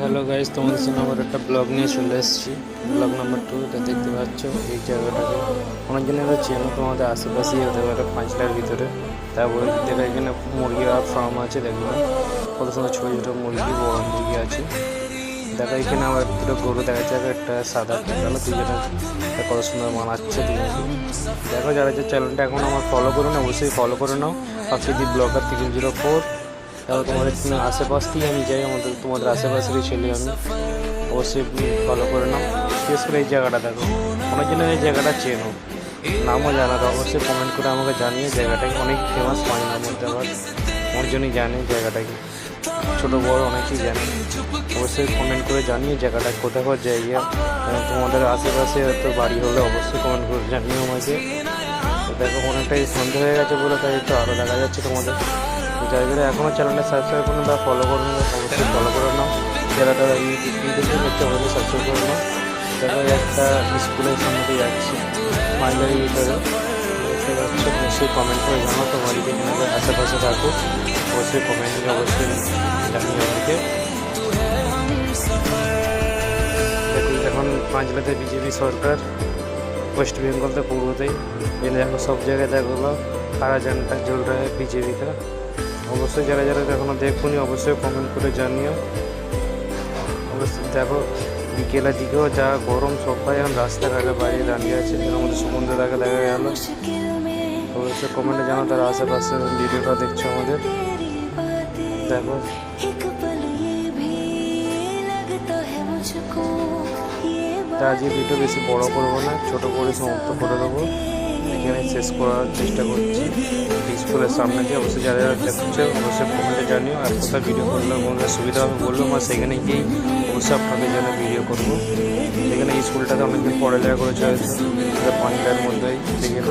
Hello guys, তোমাদের সঙ্গে আমার একটা ব্লগ নিয়ে চলে এসেছি। Blog number 2। এটা দেখতে পাচ্ছ এই জায়গাটাকে অনেকজনেরও চেনো, তোমাদের আশেপাশেই হতে পারে পাঁচলার ভিতরে। তারপর দেখো এখানে মুরগি আর ফার্ম আছে, দেখবে কত সুন্দর ছোটো ছোটো মুরগি, বড় মুরগি আছে। দেখো এখানে আমার দুটো গরু দেখা যাবে, একটা সাদা একটা কালো, দুজনে কত সুন্দর মানাচ্ছে দুজনকে। দেখো যারা যে চ্যানেলটা এখন আমার ফলো করো না, অবশ্যই ফলো করে নাও। অক্ষিদীপ ব্লগার 304। তারপর তোমাদের আশেপাশ থেকে আমি যাই, তোমাদের আশেপাশেরই ছেলে আমি, অবশ্যই ফলো করে নাও। বিশেষ করে এই জায়গাটা দেখো, অনেকজনের এই জায়গাটা চেনো, নামও জানা, অবশ্যই কমেন্ট করে আমাকে জানিয়ে। জায়গাটাকে অনেক ফেমাস পাঁচলার মধ্যে, আবার অনেকজনই জানে জায়গাটাকে, ছোটো বড় অনেকেই জানে। অবশ্যই কমেন্ট করে জানিয়ে জায়গাটা কোথাকার জায়গা, তোমাদের আশেপাশে হয়তো বাড়ি হলে অবশ্যই কমেন্ট করে জানিয়ে আমাকে। তো দেখো অনেকটাই সন্ধ্যা হয়ে গেছে বলে তাই তো আরও দেখা যাচ্ছে তোমাদের। যারা যারা এখনও চ্যানেলটা সাবস্ক্রাইব করুন বা ফলো করুন, অবশ্যই ফলো করে নাও। যারা তারা ইউটিউবে হচ্ছে অবশ্যই সাবস্ক্রাইব করে নাও। দেখো একটা স্কুলের সামনে দিয়ে যাচ্ছি পাঁচলার ভিতরে, দেখতে পাচ্ছ। অবশ্যই কমেন্ট করে জানাও তোমার যেখানে আশেপাশে থাকো, অবশ্যই কমেন্টে অবশ্যই জানিয়ে আমাকে। দেখুন এখন পাঁচলাতে বিজেপি সরকার, ওয়েস্ট বেঙ্গলতে পূর্বতেই দেখো সব জায়গায় দেখো কারা ঝান্ডা জ্বল রা হ্যায় বিজেপি কা। অবশ্যই যারা যারা এখনো দেখুনি অবশ্যই কমেন্ট করে জানিও। অবশ্যই দেখো বিকেলের দিকেও যা গরম, সবাই এখন রাস্তাঘাটে বাইরে দাঁড়িয়ে আছে। এর মধ্যে সুমন্দ্রদাকে দেখা গেল। অবশ্যই কমেন্টে জানাও তারা আশেপাশে ভিডিওটা দেখছো আমাদের। দেখো তা আজকে ভিডিও বেশি বড় করবো না, ছোটো করে সমাপ্ত করে দেবো, এখানে শেষ করার চেষ্টা করছি। স্কুলের সামনে দিয়ে অবশ্যই যারা যারা দেখছে অবশ্যই কমেন্টে জানিও। আর কোথাও ভিডিও করলে আমাদের সুবিধা হবে বললো, আমরা সেখানে গিয়েই অবশ্যই আপনাদের জন্য ভিডিও করবো। এখানে এই স্কুলটাতে অনেকদিন পড়ালেখা করেছে, পাঁচলার মধ্যেই সেখানে